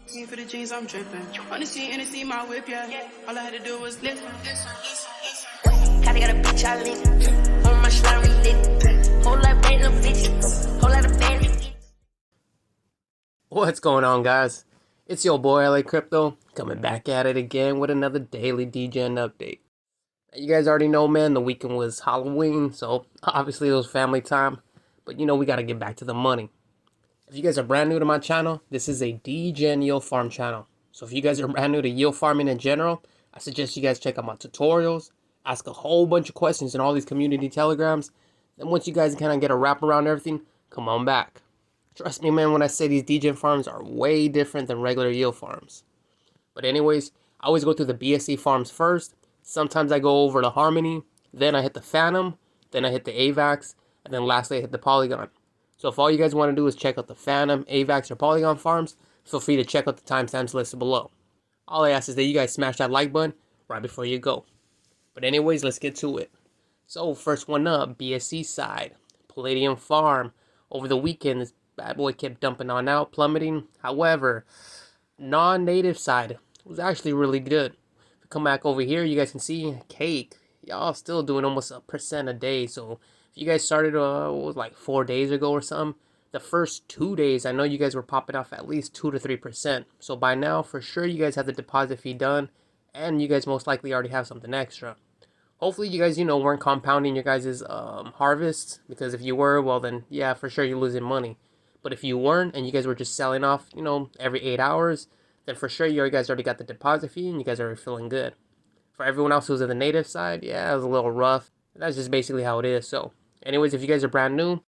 For the jeans, I'm dripping. On the scene, and see my whip, yeah. All I had to do was lift. Kinda got a bitch I lit. On my slime, we lit. Whole lot of bad little bitches. Whole lot of bad bitches. What's going on, guys? It's your boy LA Crypto coming back at it again with another daily Degen update. You guys already know, man, the weekend was Halloween, so obviously it was family time. But you know, we gotta get back to the money. If you guys are brand new to my channel, this is a Degen yield farm channel. So if you guys are brand new to yield farming in general, I suggest you guys check out my tutorials, ask a whole bunch of questions in all these community telegrams. Then once you guys kind of get a wrap around everything, come on back. Trust me, man, when I say these Degen farms are way different than regular yield farms. But anyways, I always go through the BSC Farms first. Sometimes I go over to Harmony, then I hit the Phantom, then I hit the AVAX, and then lastly I hit the Polygon. So if all you guys want to do is check out the Phantom, AVAX, or Polygon Farms, feel free to check out the timestamps listed below. All I ask is that you guys smash that like button right before you go. But anyways, let's get to it. So first one up, BSC side, Palladium Farm. Over the weekend, this bad boy kept dumping on out, plummeting. However, non-native side was actually really good. If you come back over here, you guys can see cake. Y'all still doing almost 1% a day. So if you guys started what was like 4 days ago or something, the first 2 days, I know you guys were popping off at least 2 to 3%. So by now, for sure, you guys have the deposit fee done, and you guys most likely already have something extra. Hopefully, you guys, weren't compounding your guys' harvests, because if you were, well then, yeah, for sure, you're losing money. But if you weren't, and you guys were just selling off, every 8 hours, then for sure, you guys already got the deposit fee, and you guys are feeling good. For everyone else who's on the native side, yeah, it was a little rough. That's just basically how it is. So anyways, if you guys are brand new,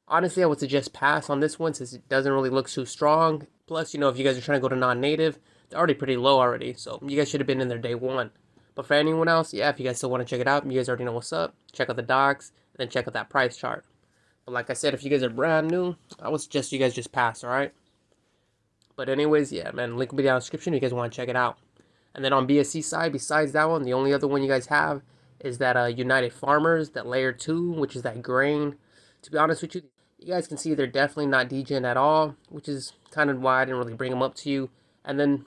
honestly, I would suggest pass on this one since it doesn't really look too strong. Plus, if you guys are trying to go to non-native, they're already pretty low already. So you guys should have been in there day one. But for anyone else, yeah, if you guys still want to check it out, you guys already know what's up. Check out the docs, and then check out that price chart. But like I said, if you guys are brand new, I would suggest you guys just pass, alright? But anyways, yeah, man, link will be down in the description if you guys want to check it out. And then on BSC side, besides that one, the only other one you guys have is that United Farmers, that layer 2, which is that grain. To be honest with you, you guys can see they're definitely not Degen at all, which is kind of why I didn't really bring them up to you. And then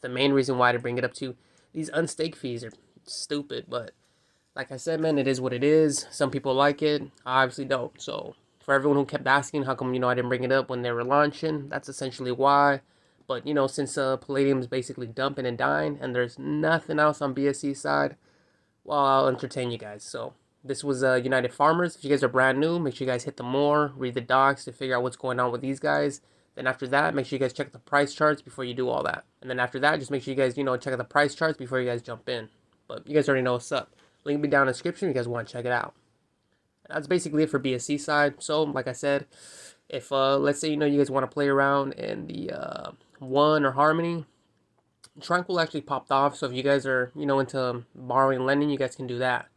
the main reason why I didn't bring it up to you, these unstake fees are stupid. But like I said, man, it is what it is. Some people like it. I obviously don't. So for everyone who kept asking how come, I didn't bring it up when they were launching, that's essentially why. But, since Palladium is basically dumping and dying, and there's nothing else on BSC side, well, I'll entertain you guys. So this was United Farmers. If you guys are brand new, make sure you guys hit the more, read the docs to figure out what's going on with these guys. Then after that, make sure you guys check the price charts before you do all that. And then after that, just make sure you guys, check out the price charts before you guys jump in. But you guys already know what's up. Link will be down in the description if you guys want to check it out. That's basically it for BSC side. So, like I said, if, let's say, you guys want to play around in the One or Harmony, Tranquil actually popped off. So if you guys are, into borrowing and lending, you guys can do that.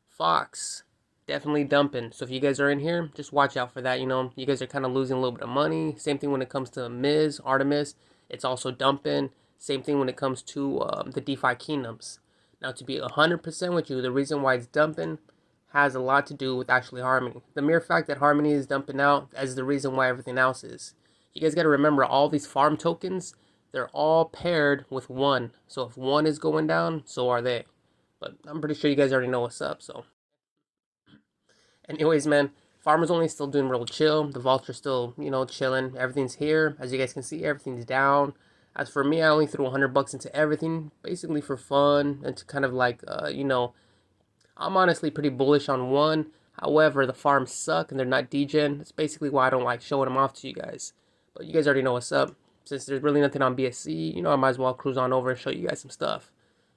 Fox, definitely dumping. So if you guys are in here, just watch out for that. You guys are kind of losing a little bit of money. Same thing when it comes to Miz, Artemis. It's also dumping. Same thing when it comes to the DeFi kingdoms. Now, to be 100% with you, the reason why it's dumping has a lot to do with actually Harmony. The mere fact that Harmony is dumping out is the reason why everything else is. You guys got to remember, all these farm tokens, they're all paired with one. So if one is going down, so are they. But I'm pretty sure you guys already know what's up. So anyways, man, FarmersOnly is still doing real chill. The vaults are still, chilling. Everything's here. As you guys can see, everything's down. As for me, I only threw $100 into everything, basically for fun and to kind of like, I'm honestly pretty bullish on one. However, the farms suck and they're not Degen. That's basically why I don't like showing them off to you guys. But you guys already know what's up. Since there's really nothing on BSC, I might as well cruise on over and show you guys some stuff.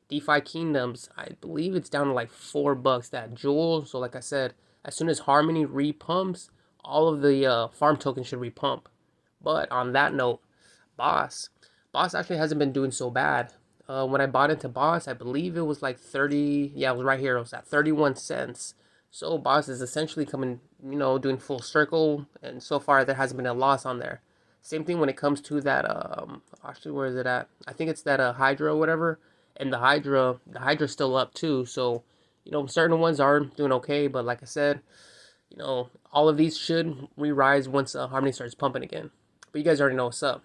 DeFi Kingdoms, I believe it's down to like $4, that jewel. So like I said, as soon as Harmony repumps, all of the farm tokens should repump. But on that note, Boss actually hasn't been doing so bad. When I bought into Boss, I believe it was like 30, yeah, it was right here. It was at 31 cents. So Boss is essentially coming, doing full circle. And so far, there hasn't been a loss on there. Same thing when it comes to that, actually, where is it at? I think it's that Hydra or whatever. And the Hydra's still up too. So, certain ones are doing okay. But like I said, all of these should re-rise once Harmony starts pumping again. But you guys already know what's up.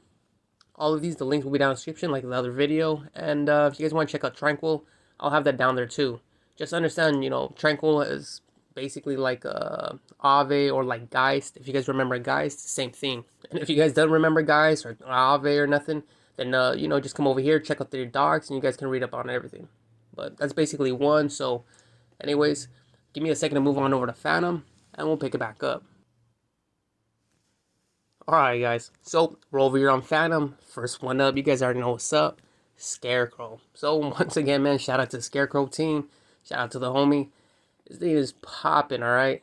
All of these, the links will be down in the description, like the other video. And if you guys want to check out Tranquil, I'll have that down there too. Just understand, you know, Tranquil is basically like Aave or like Geist. If you guys remember Geist, same thing. And if you guys don't remember Geist or Aave or nothing, then you know, just come over here, check out their docs, and you guys can read up on everything. But that's basically one. So anyways, give me a second to move on over to Phantom, and we'll pick it back up. Alright guys, so we're over here on Phantom. First one up, you guys already know what's up. Scarecrow. So once again, man, shout out to the Scarecrow team. Shout out to the homie. This thing is popping, alright?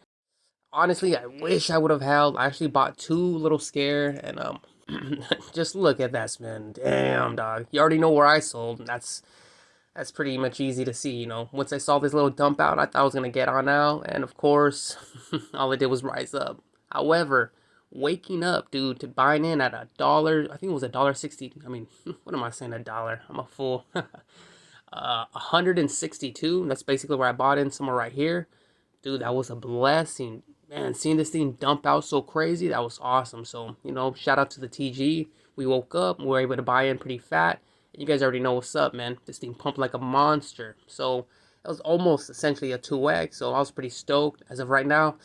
Honestly, I wish I would have held. I actually bought 2 little scare, and just look at that, man. Damn, dog. You already know where I sold. That's pretty much easy to see, you know. Once I saw this little dump out, I thought I was gonna get on out, and of course, all it did was rise up. However, waking up, dude, to buying in at $1, I think it was $1.60. I mean, what am I saying, $1? I'm a fool. 162. That's basically where I bought in, somewhere right here. Dude, that was a blessing. Man, seeing this thing dump out so crazy, that was awesome. So, you know, shout out to the TG. We woke up, we were able to buy in pretty fat. And you guys already know what's up, man. This thing pumped like a monster. So, it was almost essentially a 2x. So, I was pretty stoked. As of right now,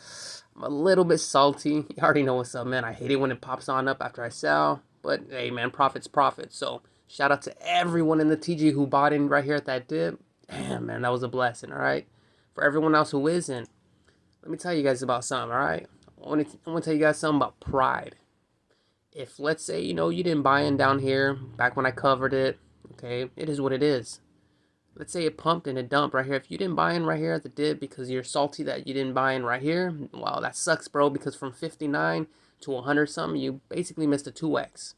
I'm a little bit salty. You already know what's up, man. I hate it when it pops on up after I sell. But, hey, man, profit's profit. So, shout out to everyone in the TG who bought in right here at that dip. Damn, man, that was a blessing, all right? For everyone else who isn't, let me tell you guys about something, all right? I want to tell you guys something about pride. If, let's say, you know, you didn't buy in down here back when I covered it, okay, it is what it is. Let's say it pumped and it dumped right here. If you didn't buy in right here at the dip because you're salty that you didn't buy in right here, well, that sucks, bro, because from 59 to 100 something, you basically missed a 2x.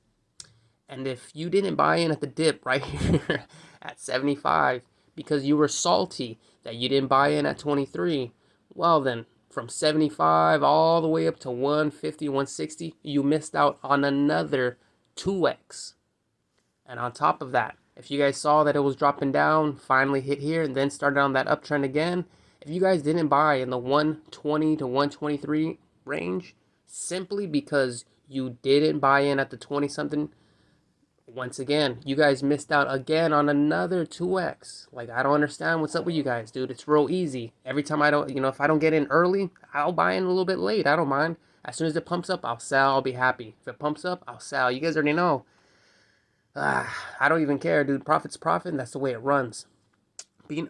And if you didn't buy in at the dip right here at 75 because you were salty that you didn't buy in at 23, well then, from 75 all the way up to 150, 160, you missed out on another 2x. And on top of that, if you guys saw that it was dropping down, finally hit here, and then started on that uptrend again, if you guys didn't buy in the 120 to 123 range, simply because you didn't buy in at the 20-something, once again, you guys missed out again on another 2x. Like, I don't understand what's up with you guys, dude. It's real easy. Every time I don't, you know, if I don't get in early, I'll buy in a little bit late. I don't mind. As soon as it pumps up, I'll sell. I'll be happy. If it pumps up, I'll sell. You guys already know. I don't even care, dude. Profit's profit, and that's the way it runs. Being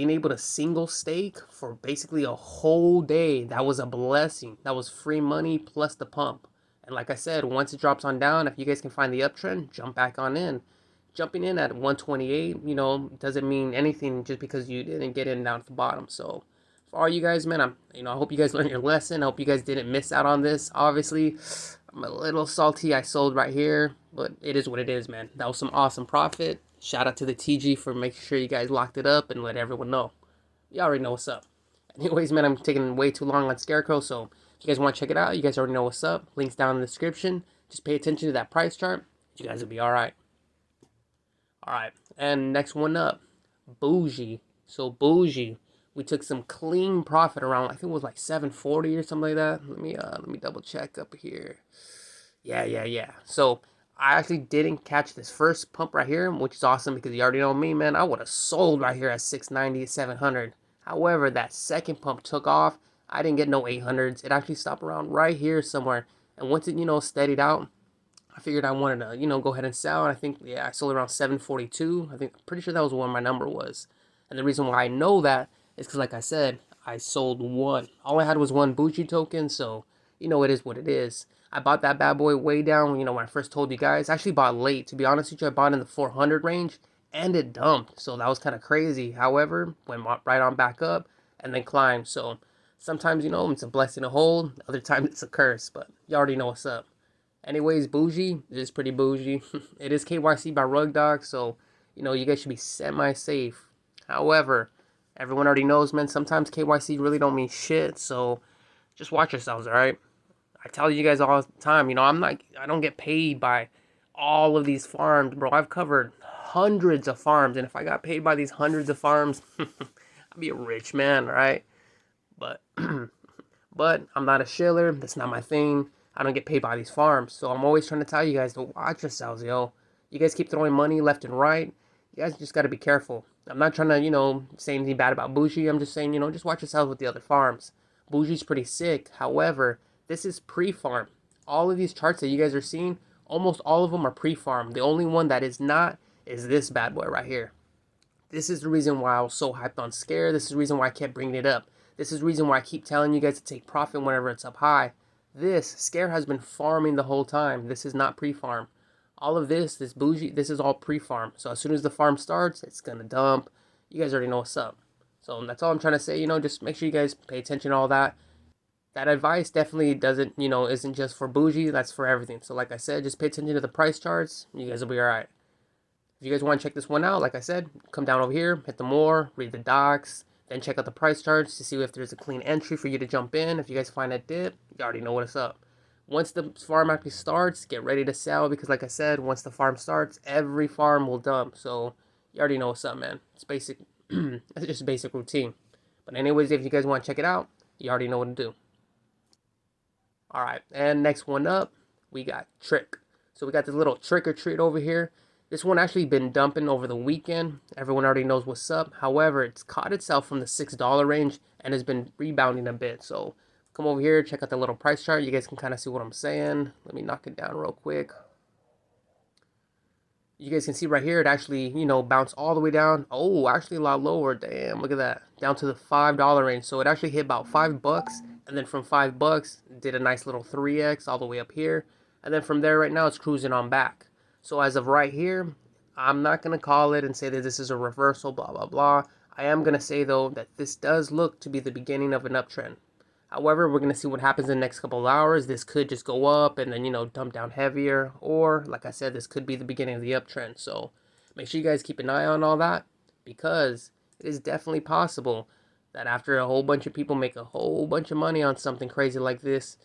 able to single stake for basically a whole day, that was a blessing. That was free money plus the pump. And like I said, once it drops on down, if you guys can find the uptrend, jump back on in. Jumping in at 128, you know, doesn't mean anything just because you didn't get in down at the bottom. So for all you guys, man, I hope you guys learned your lesson. I hope you guys didn't miss out on this. Obviously, I'm a little salty. I sold right here, but it is what it is, man. That was some awesome profit. Shout out to the TG for making sure you guys locked it up and let everyone know. You already know what's up. Anyways, man, I'm taking way too long on Scarecrow, so if you guys want to check it out, you guys already know what's up. Links down in the description. Just pay attention to that price chart. You guys will be alright. Alright, and next one up, Boujie. So Boujie, we took some clean profit around, I think it was like 740 or something like that. Let me double check up here. Yeah. So I actually didn't catch this first pump right here, which is awesome because you already know me, man. I would have sold right here at 690, 700. However, that second pump took off. I didn't get no 800s. It actually stopped around right here somewhere. And once it, you know, steadied out, I figured I wanted to, you know, go ahead and sell. And I think, yeah, I sold around 742. I'm pretty sure that was what my number was. And the reason why I know that is because, like I said, I sold one. All I had was one Boujie token. So, you know, it is what it is. I bought that bad boy way down, you know, when I first told you guys. I actually bought late. To be honest with you, I bought in the 400 range. And it dumped. So that was kind of crazy. However, went right on back up and then climbed. So sometimes, you know, it's a blessing to hold. Other times it's a curse, but you already know what's up. Anyways, Boujie, it is pretty bougie. It is KYC by Rug Dog, so, you know, you guys should be semi-safe. However, everyone already knows, man, sometimes KYC really don't mean shit, so just watch yourselves, alright? I tell you guys all the time, you know, I don't get paid by all of these farms, bro. I've covered hundreds of farms, and if I got paid by these hundreds of farms, I'd be a rich man, right? But but I'm not a shiller. That's not my thing. I don't get paid by these farms. So I'm always trying to tell you guys to watch yourselves, yo. You guys keep throwing money left and right. You guys just got to be careful. I'm not trying to, you know, say anything bad about Boujie. I'm just saying, you know, just watch yourselves with the other farms. Bougie's pretty sick. However, this is pre-farm. All of these charts that you guys are seeing, almost all of them are pre-farm. The only one that is not is this bad boy right here. This is the reason why I was so hyped on Scare. This is the reason why I kept bringing it up. This is the reason why I keep telling you guys to take profit whenever it's up high. This, Scare has been farming the whole time. This is not pre-farm. All of this Boujie, this is all pre-farm. So as soon as the farm starts, it's going to dump. You guys already know what's up. So that's all I'm trying to say. You know, just make sure you guys pay attention to all that. That advice definitely doesn't, you know, isn't just for Boujie. That's for everything. So like I said, just pay attention to the price charts. You guys will be all right. If you guys want to check this one out, like I said, come down over here, hit the more, read the docs, then check out the price charts to see if there's a clean entry for you to jump in. If you guys find a dip, you already know what's up. Once the farm actually starts, get ready to sell because like I said, once the farm starts, every farm will dump. So you already know what's up, man. It's basic. It's just a basic routine. But anyways, if you guys want to check it out, you already know what to do. All right, and next one up, we got Trick. So we got this little trick or treat over here. This one actually been dumping over the weekend. Everyone already knows what's up. However, it's caught itself from the $6 range and has been rebounding a bit. So come over here, check out the little price chart. You guys can kind of see what I'm saying. Let me knock it down real quick. You guys can see right here, it actually, you know, bounced all the way down. Oh, actually a lot lower. Damn, look at that. Down to the $5 range. So it actually hit about $5. And then from $5, did a nice little 3x all the way up here. And then from there right now, it's cruising on back. So as of right here, I'm not going to call it and say that this is a reversal, blah, blah, blah. I am going to say, though, that this does look to be the beginning of an uptrend. However, we're going to see what happens in the next couple of hours. This could just go up and then, you know, dump down heavier. Or, like I said, this could be the beginning of the uptrend. So make sure you guys keep an eye on all that because it is definitely possible that after a whole bunch of people make a whole bunch of money on something crazy like this,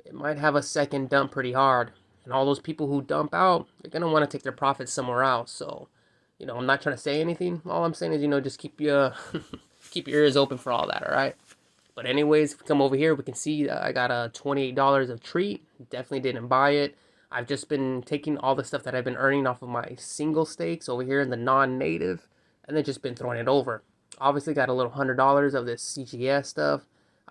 it might have a second dump pretty hard. And all those people who dump out, they're going to want to take their profits somewhere else. So, you know, I'm not trying to say anything. All I'm saying is, you know, just keep your keep your ears open for all that, all right? But anyways, if we come over here, we can see I got a $28 of treat. Definitely didn't buy it. I've just been taking all the stuff that I've been earning off of my single stakes over here in the non-native, and then just been throwing it over. Obviously got a little $100 of this CGS stuff.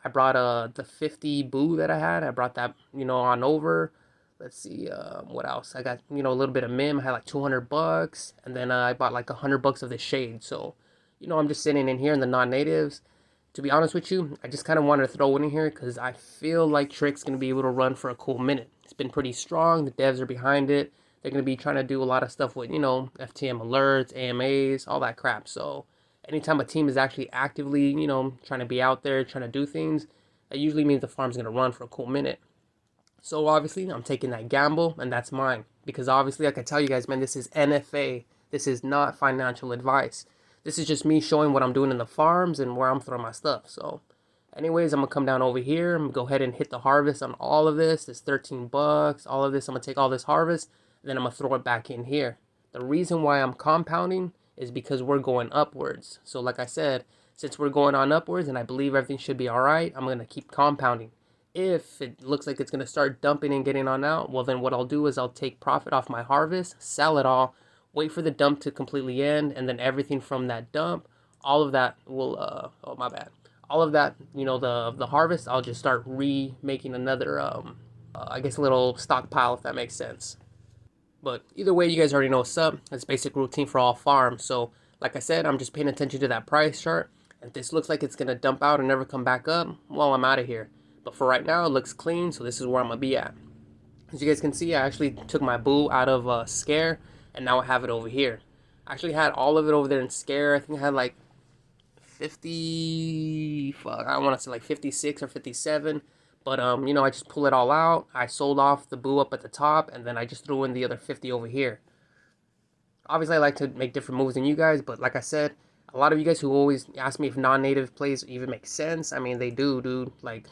I brought the 50 boo that I had. I brought that, you know, on over. Let's see, what else? I got, you know, a little bit of MIM. I had like $200, and then I bought like $100 of the shade. So, you know, I'm just sitting in here in the non-natives. To be honest with you, I just kind of wanted to throw it in here because I feel like Trick's going to be able to run for a cool minute. It's been pretty strong. The devs are behind it. They're going to be trying to do a lot of stuff with, you know, FTM alerts, AMAs, all that crap. So anytime a team is actually actively, you know, trying to be out there, trying to do things, that usually means the farm's going to run for a cool minute. So obviously, I'm taking that gamble, and that's mine. Because obviously, I can tell you guys, man, this is NFA. This is not financial advice. This is just me showing what I'm doing in the farms and where I'm throwing my stuff. So anyways, I'm going to come down over here. I'm going to go ahead and hit the harvest on all of this. This $13, all of this. I'm going to take all this harvest, and then I'm going to throw it back in here. The reason why I'm compounding is because we're going upwards. So like I said, since we're going on upwards and I believe everything should be all right, I'm going to keep compounding. If it looks like it's going to start dumping and getting on out, well then what I'll do is I'll take profit off my harvest, sell it all, wait for the dump to completely end, and then everything from that dump, all of that will, oh my bad, all of that, you know, the harvest, I'll just start remaking another, I guess a little stockpile, if that makes sense. But either way, you guys already know what's up. It's basic routine for all farms. So like I said, I'm just paying attention to that price chart. If this looks like it's going to dump out and never come back up, well, I'm out of here. But for right now, it looks clean, so this is where I'm going to be at. As you guys can see, I actually took my boo out of Scare, and now I have it over here. I actually had all of it over there in Scare. I think I had like 50, I want to say like 56 or 57. But, you know, I just pull it all out. I sold off the boo up at the top, and then I just threw in the other 50 over here. Obviously, I like to make different moves than you guys, but like I said, a lot of you guys who always ask me if non-native plays even make sense, I mean, they do, dude. Like,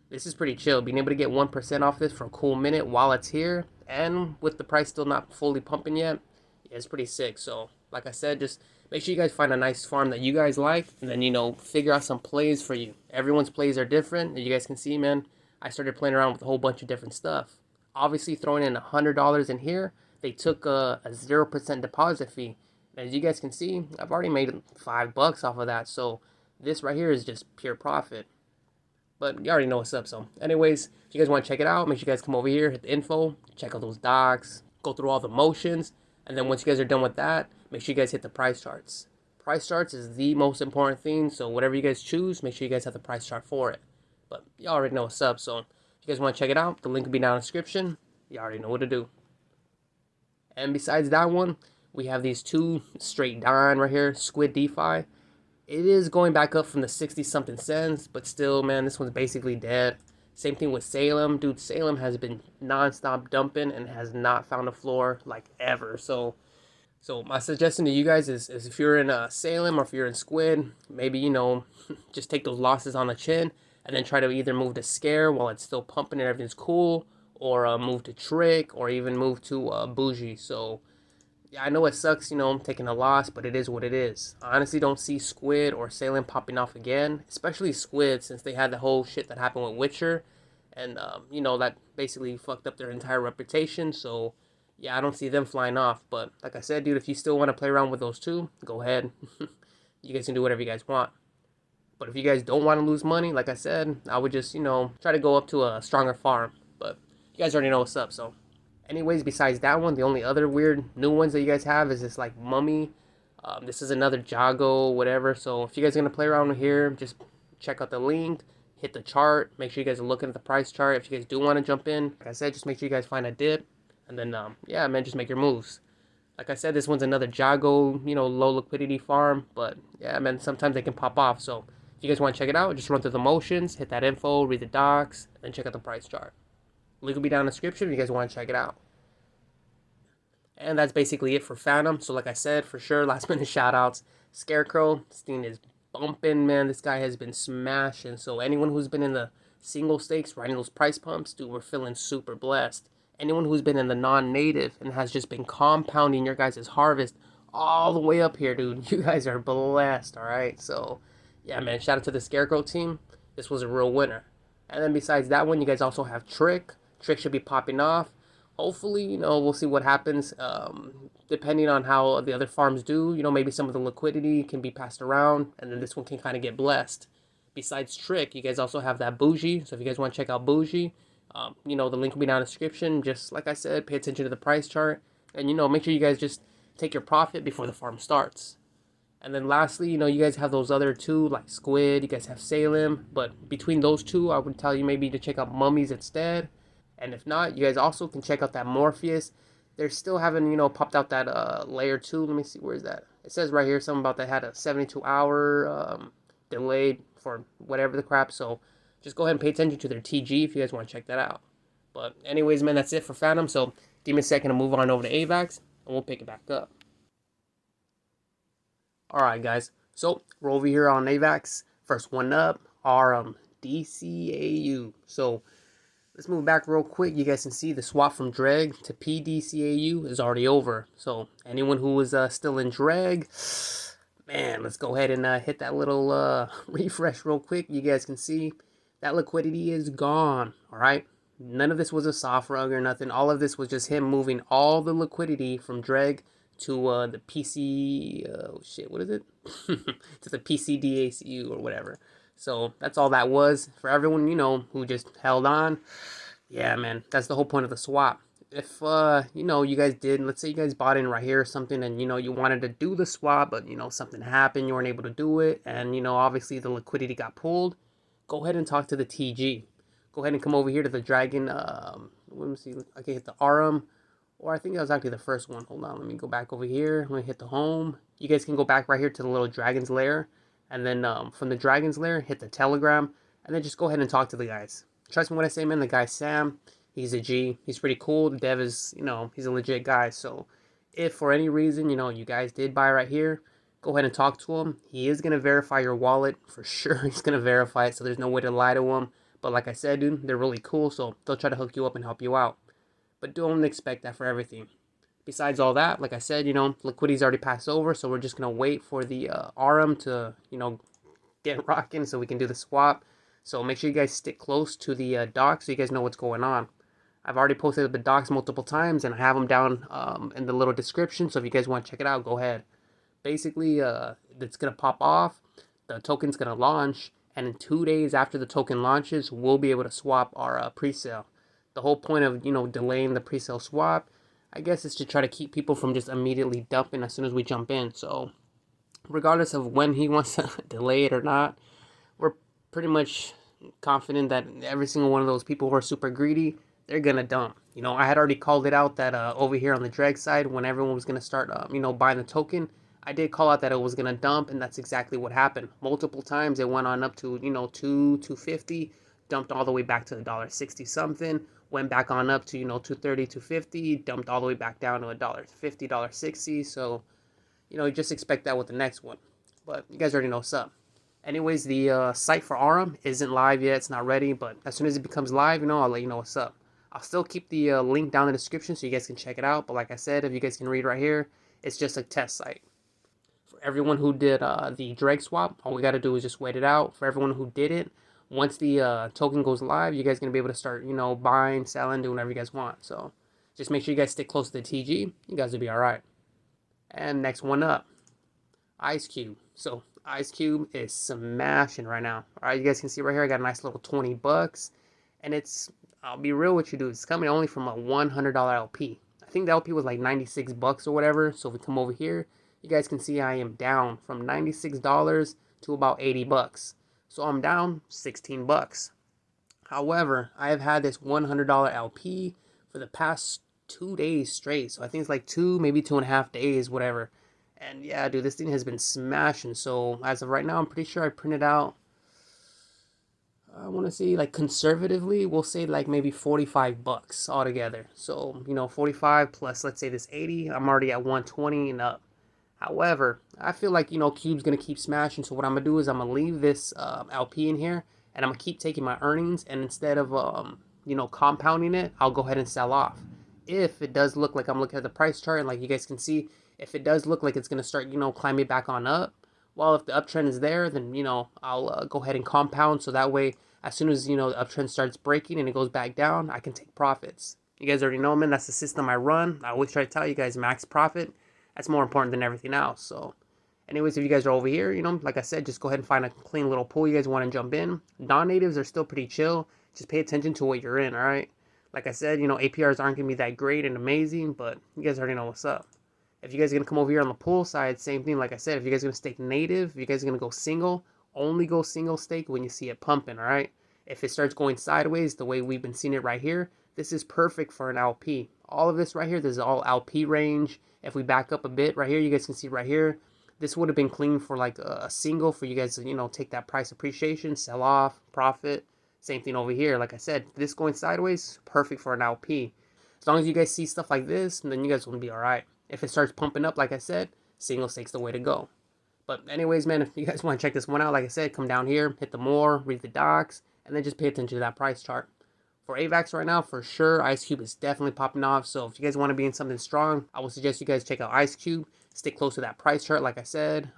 this is pretty chill. Being able to get 1% off this for a cool minute while it's here, and with the price still not fully pumping yet, yeah, it's pretty sick. So, like I said, just make sure you guys find a nice farm that you guys like, and then, you know, figure out some plays for you. Everyone's plays are different, as you guys can see, man. I started playing around with a whole bunch of different stuff. Obviously, throwing in $100 in here, they took a 0% deposit fee. As you guys can see, I've already made $5 off of that. So this right here is just pure profit. But you already know what's up. So anyways, if you guys want to check it out, make sure you guys come over here, hit the info, check out those docs, go through all the motions. And then once you guys are done with that, make sure you guys hit the price charts. Price charts is the most important thing. So whatever you guys choose, make sure you guys have the price chart for it. But you already know what's up. So if you guys want to check it out, the link will be down in the description. You already know what to do. And besides that one, we have these two straight down right here, Squid DeFi. It is going back up from the 60 something cents, but still, man, this one's basically dead. Same thing with Salem. Dude, Salem has been non-stop dumping and has not found a floor like ever. So my suggestion to you guys is if you're in Salem or if you're in Squid, maybe, you know, just take those losses on the chin and then try to either move to Scare while it's still pumping and everything's cool, or move to Trick, or even move to Boujie. So yeah, I know it sucks, you know, I'm taking a loss, but it is what it is. I honestly don't see Squid or Salem popping off again, especially Squid, since they had the whole shit that happened with Witcher, and, you know, that basically fucked up their entire reputation. So yeah, I don't see them flying off. But like I said, dude, if you still want to play around with those two, go ahead. You guys can do whatever you guys want. But if you guys don't want to lose money, like I said, I would just, you know, try to go up to a stronger farm. But you guys already know what's up. So anyways, besides that one, the only other weird new ones that you guys have is this like mummy. This is another Jago, whatever. So if you guys are going to play around with here, just check out the link, hit the chart. Make sure you guys are looking at the price chart. If you guys do want to jump in, like I said, just make sure you guys find a dip. And then, yeah, man, just make your moves. Like I said, this one's another Jago, you know, low liquidity farm. But yeah, man, sometimes they can pop off. So if you guys want to check it out, just run through the motions, hit that info, read the docs, and check out the price chart. Link will be down in the description if you guys want to check it out. And that's basically it for Phantom. So like I said, for sure, last minute shout outs. Scarecrow, this thing is bumping, man. This guy has been smashing. So anyone who's been in the single stakes, riding those price pumps, dude, we're feeling super blessed. Anyone who's been in the non-native and has just been compounding your guys' harvest all the way up here, dude, you guys are blessed, all right? So yeah, man, shout out to the Scarecrow team. This was a real winner. And then besides that one, you guys also have Trick. Trick should be popping off. Hopefully, you know, we'll see what happens. Depending on how the other farms do, you know, maybe some of the liquidity can be passed around, and then this one can kind of get blessed. Besides Trick, you guys also have that Boujie. So if you guys want to check out Boujie, you know, the link will be down in the description. Just like I said, pay attention to the price chart. And, you know, make sure you guys just take your profit before the farm starts. And then lastly, you know, you guys have those other two, like Squid, you guys have Salem. But between those two, I would tell you maybe to check out Mummies instead. And if not, you guys also can check out that Morpheus. They're still haven't, you know, popped out that layer 2. Let me see, where is that? It says right here something about they had a 72-hour delayed for whatever the crap. So just go ahead and pay attention to their TG if you guys want to check that out. But anyways, man, that's it for Phantom. So give me a second to move on over to AVAX, and we'll pick it back up. Alright, guys. So we're over here on AVAX. First one up, our DCAU. So let's move back real quick. You guys can see the swap from Dreg to PDCAU is already over. So anyone who was still in Dreg, man, let's go ahead and hit that little refresh real quick. You guys can see that liquidity is gone. All right. None of this was a soft rug or nothing. All of this was just him moving all the liquidity from Dreg to the PC, what is it? To the PCDACU or whatever. So that's all that was. For everyone, you know, who just held on, yeah, man, that's the whole point of the swap. If, you know, you guys did, let's say you guys bought in right here or something, and, you know, you wanted to do the swap, but, you know, something happened, you weren't able to do it, and, you know, obviously the liquidity got pulled, go ahead and talk to the TG. Go ahead and come over here to the Dragon, let me see, I can hit the RM, or I think that was actually the first one. Hold on, let me go back over here. Let me hit the home. You guys can go back right here to the little Dragon's Lair. And then from the Dragon's Lair, hit the Telegram. And then just go ahead and talk to the guys. Trust me when I say, man, the guy Sam, he's a G. He's pretty cool. The dev is, you know, he's a legit guy. So if for any reason, you know, you guys did buy right here, go ahead and talk to him. He is going to verify your wallet. For sure, he's going to verify it. So there's no way to lie to him. But like I said, dude, they're really cool. So they'll try to hook you up and help you out. But don't expect that for everything. Besides all that, like I said, you know, liquidity's already passed over, so we're just going to wait for the RM to, you know, get rocking so we can do the swap. So make sure you guys stick close to the docs so you guys know what's going on. I've already posted the docs multiple times, and I have them down in the little description. So if you guys want to check it out, go ahead. Basically, it's going to pop off. The token's going to launch. And in 2 days after the token launches, we'll be able to swap our pre-sale. The whole point of, delaying the pre-sale swap, I guess, is to try to keep people from just immediately dumping as soon as we jump in. So regardless of when he wants to delay it or not, we're pretty much confident that every single one of those people who are super greedy, they're gonna dump. I had already called it out that over here on the drag side, when everyone was gonna start, buying the token, I did call out that it was gonna dump, and that's exactly what happened. Multiple times it went on up to, 250, dumped all the way back to $1.60 something, went back on up to, 230, 250, dumped all the way back down to $1.50, $1.60. So, just expect that with the next one. But you guys already know what's up. Anyways, the site for Arum isn't live yet. It's not ready, but as soon as it becomes live, I'll let you know what's up. I'll still keep the link down in the description so you guys can check it out. But like I said, if you guys can read right here, it's just a test site. For everyone who did the drag swap, all we got to do is just wait it out. For everyone who didn't, once the token goes live, you guys are going to be able to start, buying, selling, doing whatever you guys want. So just make sure you guys stick close to the TG. You guys will be all right. And next one up, IceCube. So IceCube is smashing right now. All right, you guys can see right here, I got a nice little $20, and it's, I'll be real with you, dude, it's coming only from a $100 LP. I think the LP was like $96 or whatever. So if we come over here, you guys can see I am down from $96 to about $80. So I'm down $16. However, I have had this $100 LP for the past 2 days straight. So I think it's like 2, maybe 2.5 days, whatever. And yeah, dude, this thing has been smashing. So as of right now, I'm pretty sure I printed out, I want to say, like, conservatively, we'll say like maybe $45 altogether. So, 45 plus, let's say, this 80, I'm already at 120 and up. However, I feel like, Cube's going to keep smashing. So what I'm going to do is I'm going to leave this LP in here, and I'm going to keep taking my earnings. And instead of, compounding it, I'll go ahead and sell off. If it does look like, I'm looking at the price chart, and like you guys can see, if it does look like it's going to start, climbing back on up, well, if the uptrend is there, then, I'll go ahead and compound. So that way, as soon as, the uptrend starts breaking and it goes back down, I can take profits. You guys already know, man, that's the system I run. I always try to tell you guys, max profit. That's more important than everything else. So anyways, if you guys are over here, like I said, just go ahead and find a clean little pool you guys want to jump in. Non-natives are still pretty chill. Just pay attention to what you're in, all right? Like I said, APRs aren't going to be that great and amazing, but you guys already know what's up. If you guys are going to come over here on the pool side, same thing. Like I said, if you guys are going to stake native, if you guys are going to go single, only go single stake when you see it pumping, all right? If it starts going sideways, the way we've been seeing it right here, this is perfect for an LP. All of this right here, this is all LP range. If we back up a bit right here, you guys can see right here, this would have been clean for like a single for you guys to, take that price appreciation, sell off, profit. Same thing over here. Like I said, this going sideways, perfect for an LP. As long as you guys see stuff like this, then you guys will be all right. If it starts pumping up, like I said, single stake's the way to go. But anyways, man, if you guys want to check this one out, like I said, come down here, hit the more, read the docs, and then just pay attention to that price chart. For AVAX right now, for sure, IceCube is definitely popping off. So if you guys want to be in something strong, I would suggest you guys check out IceCube. Stick close to that price chart, like I said.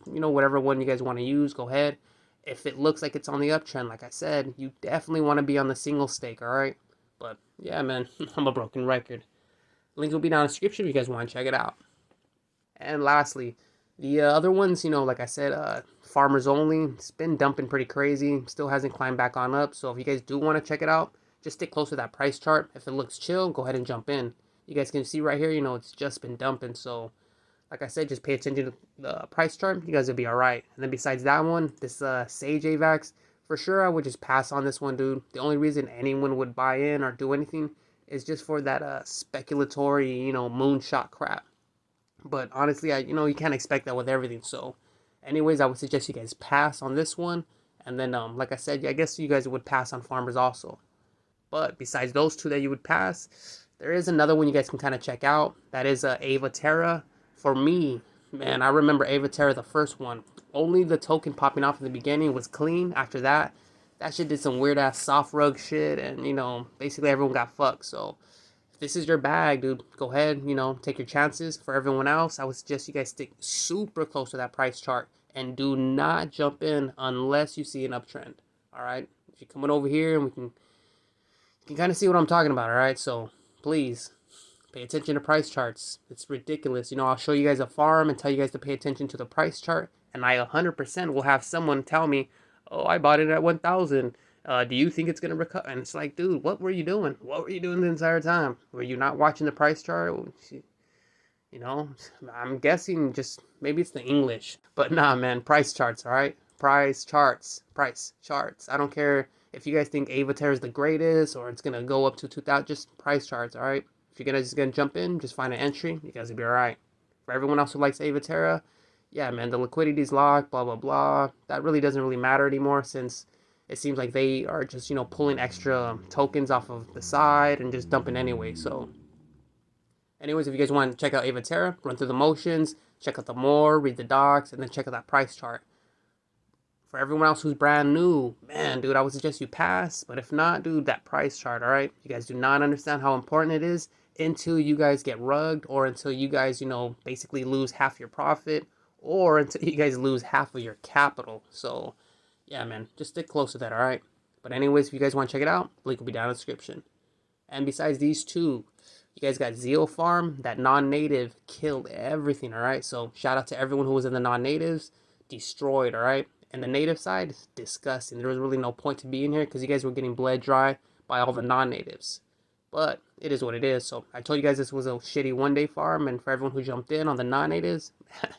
Whatever one you guys want to use, go ahead. If it looks like it's on the uptrend, like I said, you definitely want to be on the single stake, all right? But yeah, man, I'm a broken record. Link will be down in the description if you guys want to check it out. And lastly, the other ones, like I said, Farmers Only, it's been dumping pretty crazy. Still hasn't climbed back on up. So if you guys do want to check it out, just stick close to that price chart. If it looks chill, go ahead and jump in. You guys can see right here, it's just been dumping. So like I said, just pay attention to the price chart. You guys will be all right. And then besides that one, this Sage AVAX, for sure, I would just pass on this one, dude. The only reason anyone would buy in or do anything is just for that speculatory, moonshot crap. But honestly, you can't expect that with everything. So anyways, I would suggest you guys pass on this one. And then, like I said, I guess you guys would pass on Farmers also. But besides those two that you would pass, there is another one you guys can kind of check out. That is Ava Terra. For me, man, I remember Ava Terra, the first one. Only the token popping off in the beginning was clean. After that, that shit did some weird-ass soft rug shit. And, basically everyone got fucked. So if this is your bag, dude, go ahead, take your chances. For everyone else, I would suggest you guys stick super close to that price chart. And do not jump in unless you see an uptrend. All right? if you're coming over here, and you can kind of see what I'm talking about, all right? So please pay attention to price charts. It's ridiculous. You know, I'll show you guys a farm and tell you guys to pay attention to the price chart, and I 100% will have someone tell me, oh, I bought it at 1,000. Do you think it's going to recover? And it's like, dude, what were you doing? What were you doing the entire time? Were you not watching the price chart? You know, I'm guessing just maybe it's the English. But nah, man, price charts, all right? Price charts. Price charts. I don't care if you guys think Avatar is the greatest or it's going to go up to 2,000. Just price charts, all right? If you're just gonna jump in, just find an entry. You guys will be all right. For everyone else who likes Avatar, yeah, man, the liquidity's locked, blah, blah, blah. That really doesn't really matter anymore since it seems like they are just, you know, pulling extra tokens off of the side and just dumping anyway. So anyways, if you guys want to check out Avatar, run through the motions, check out the more, read the docs, and then check out that price chart. For everyone else who's brand new, man, dude, I would suggest you pass. But if not, dude, that price chart, all right? You guys do not understand how important it is until you guys get rugged, or until you guys, you know, basically lose half your profit, or until you guys lose half of your capital. So yeah, man, just stick close to that, all right? But anyways, if you guys want to check it out, link will be down in the description. And besides these two, you guys got Zeo Farm. That non-native killed everything, all right? So shout out to everyone who was in the non-natives. Destroyed, all right? And the native side, disgusting. There was really no point to be in here because you guys were getting bled dry by all the non-natives. But it is what it is. So I told you guys this was a shitty one-day farm. And for everyone who jumped in on the non-natives,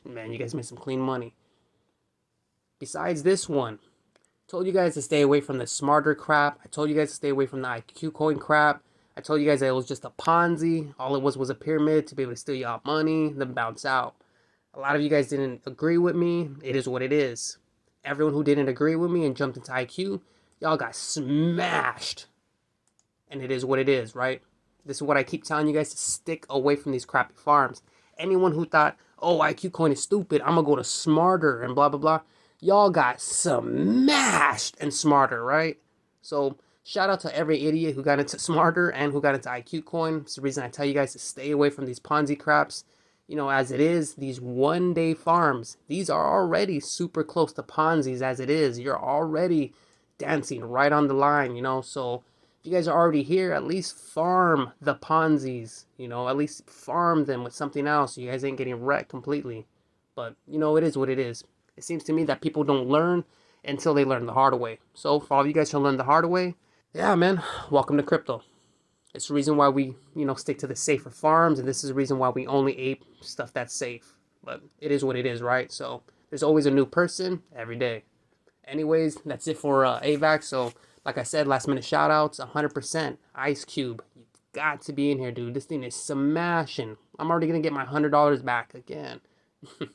man, you guys made some clean money. Besides this one, told you guys to stay away from the smarter crap. I told you guys to stay away from the IQ coin crap. I told you guys that it was just a Ponzi. All it was a pyramid to be able to steal y'all money, then bounce out. A lot of you guys didn't agree with me. It is what it is. Everyone who didn't agree with me and jumped into IQ, y'all got smashed. And it is what it is, right? This is what I keep telling you guys, to stick away from these crappy farms. Anyone who thought, oh, IQ coin is stupid, I'm going to go to smarter and blah, blah, blah. Y'all got smashed and smarter, right? So shout out to every idiot who got into smarter and who got into IQ coin. It's the reason I tell you guys to stay away from these Ponzi craps. You know, as it is, these one-day farms, these are already super close to Ponzi's as it is. You're already dancing right on the line, you know. So if you guys are already here, at least farm the Ponzi's, you know. At least farm them with something else so you guys ain't getting wrecked completely. But, you know, it is what it is. It seems to me that people don't learn until they learn the hard way. So for all of you guys who learn the hard way, yeah, man, welcome to crypto. It's the reason why we, you know, stick to the safer farms, and this is the reason why we only ape stuff that's safe. But it is what it is, right? So there's always a new person every day. Anyways, that's it for AVAX. So like I said, last minute shout outs, 100% IceCube. You've got to be in here, dude. This thing is smashing. I'm already going to get my $100 back again. I'm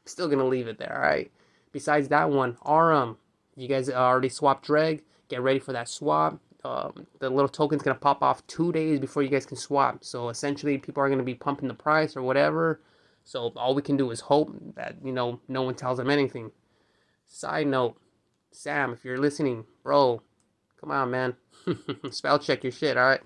still going to leave it there, all right? Besides that one, RM. You guys already swapped Dreg. Get ready for that swap. The little token's going to pop off 2 days before you guys can swap. So essentially, people are going to be pumping the price or whatever. So all we can do is hope that, you know, no one tells them anything. Side note, Sam, if you're listening, bro, come on, man. Spell check your shit, all right?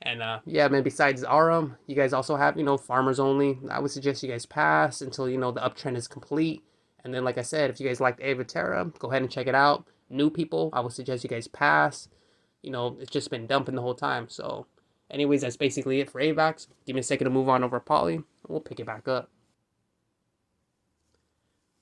And yeah, man, besides RM, you guys also have, you know, FarmersOnly. I would suggest you guys pass until, you know, the uptrend is complete. And then, like I said, if you guys liked Avatar, go ahead and check it out. New people, I would suggest you guys pass. You know, it's just been dumping the whole time. So anyways, that's basically it for AVAX. Give me a second to move on over Poly, and we'll pick it back up.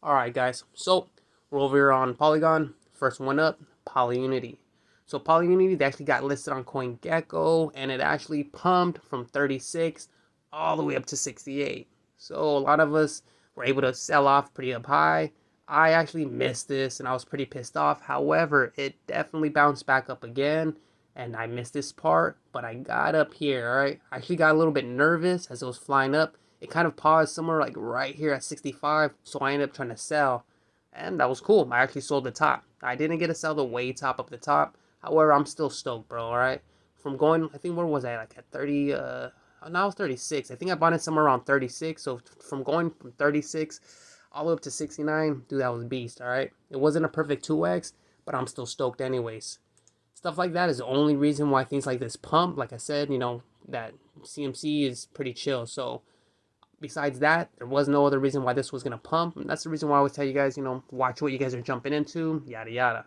Alright, guys, so we're over here on Polygon. First one up, Polyunity. So Polyunity, they actually got listed on CoinGecko, and it actually pumped from 36 all the way up to 68. So a lot of us were able to sell off pretty up high. I actually missed this, and I was pretty pissed off. However, it definitely bounced back up again, and I missed this part, but I got up here, all right? I actually got a little bit nervous as it was flying up. It kind of paused somewhere like right here at 65, so I ended up trying to sell, and that was cool. I actually sold the top. I didn't get to sell the way top up the top. However, I'm still stoked, bro, all right? From going, I think, where was I? Like at 30, now I was 36. I think I bought it somewhere around 36, so from going from 36 all the way up to 69, dude, that was a beast, all right? It wasn't a perfect 2x, but I'm still stoked anyways. Stuff like that is the only reason why things like this pump. Like I said, you know, that CMC is pretty chill. So besides that, there was no other reason why this was going to pump. And that's the reason why I always tell you guys, you know, watch what you guys are jumping into, yada, yada.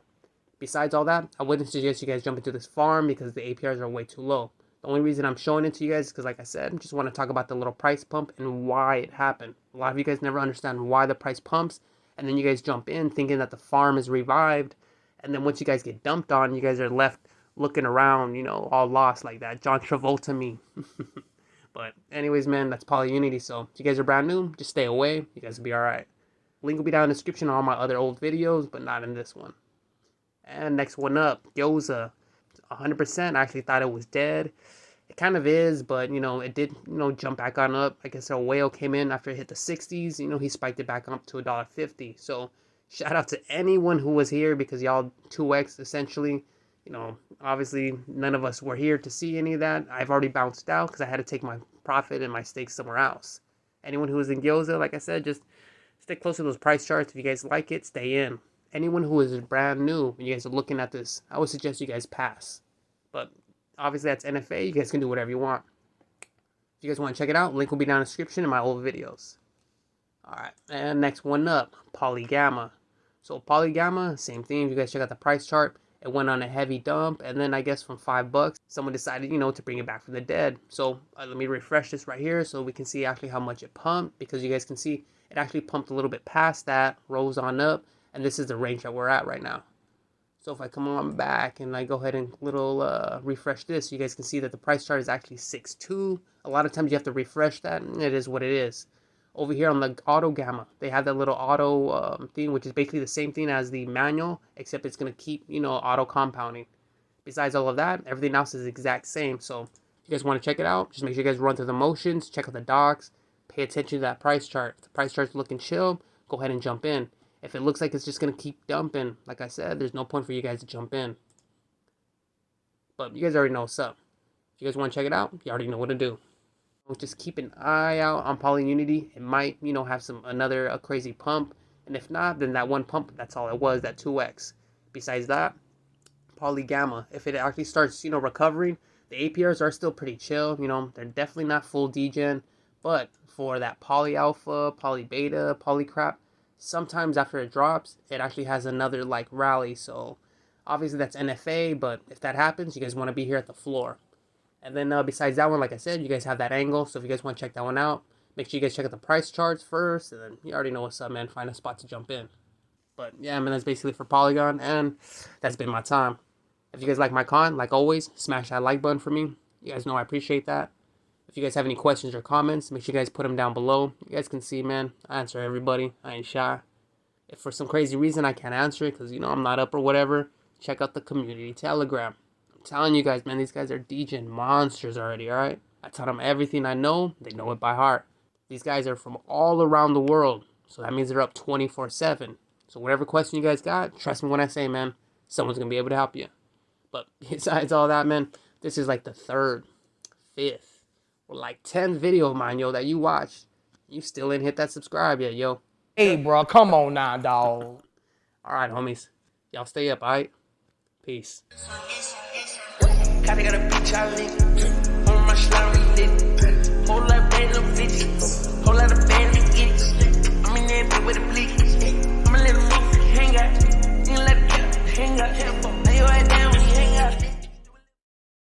Besides all that, I wouldn't suggest you guys jump into this farm because the APRs are way too low. The only reason I'm showing it to you guys is because, like I said, I just want to talk about the little price pump and why it happened. A lot of you guys never understand why the price pumps, and then you guys jump in thinking that the farm is revived, and then once you guys get dumped on, you guys are left looking around, you know, all lost like that John Travolta me. But anyways, man, that's Polyunity. So if you guys are brand new, just stay away. You guys will be alright. Link will be down in the description on all my other old videos, but not in this one. And next one up, Gyoza. 100%. I actually thought it was dead. It kind of is, but, you know, it did, you know, jump back on up. I guess a whale came in after it hit the 60s. You know, he spiked it back up to $1.50. So shout out to anyone who was here because y'all 2x essentially. You know, obviously none of us were here to see any of that. I've already bounced out because I had to take my profit and my stakes somewhere else. Anyone who was in Gyoza, like I said, just stick close to those price charts. If you guys like it, stay in. Anyone who is brand new, when you guys are looking at this, I would suggest you guys pass. But obviously that's NFA. You guys can do whatever you want. If you guys want to check it out, link will be down in the description in my old videos. Alright, and next one up, PolyGamma. So PolyGamma, same thing. If you guys check out the price chart, it went on a heavy dump, and then I guess from $5, someone decided, you know, to bring it back from the dead. So let me refresh this right here so we can see actually how much it pumped, because you guys can see it actually pumped a little bit past that, rose on up, and this is the range that we're at right now. So if I come on back and I go ahead and refresh this, you guys can see that the price chart is actually 6.2. A lot of times you have to refresh that, and it is what it is. Over here on the auto gamma, they have that little auto thing, which is basically the same thing as the manual, except it's going to keep, you know, auto compounding. Besides all of that, everything else is the exact same. So if you guys want to check it out, just make sure you guys run through the motions, check out the docs, pay attention to that price chart. If the price chart's looking chill, go ahead and jump in. If it looks like it's just going to keep dumping, like I said, there's no point for you guys to jump in. But you guys already know what's up. If you guys want to check it out, you already know what to do. Just keep an eye out on Polyunity. It might, you know, have another crazy pump. And if not, then that one pump, that's all it was, that 2x. Besides that, PolyGamma, if it actually starts, you know, recovering, the APRs are still pretty chill. You know, they're definitely not full degen. But for that poly alpha, poly beta, poly crap, sometimes after it drops, it actually has another like rally. So obviously that's NFA, but if that happens, you guys want to be here at the floor. And then besides that one, like I said, you guys have that angle. So if you guys want to check that one out, make sure you guys check out the price charts first. And then you already know what's up, man. Find a spot to jump in. But yeah, man, that's basically for Polygon. And that's been my time. If you guys like my content, like always, smash that like button for me. You guys know I appreciate that. If you guys have any questions or comments, make sure you guys put them down below. You guys can see, man, I answer everybody. I ain't shy. If for some crazy reason I can't answer it because, you know, I'm not up or whatever, check out the community Telegram. Telling you guys, man, these guys are Degen monsters already, alright? I taught them everything I know. They know it by heart. These guys are from all around the world. So that means they're up 24/7. So whatever question you guys got, trust me when I say, man, someone's going to be able to help you. But besides all that, man, this is like the 3rd, 5th, or like 10th video of mine, yo, that you watched. You still ain't hit that subscribe yet, yo. Hey, bro, come on now, dog. Alright, homies. Y'all stay up, alright? Peace. Kinda got a bitch I lick. On my slime lit. Whole life random bitches.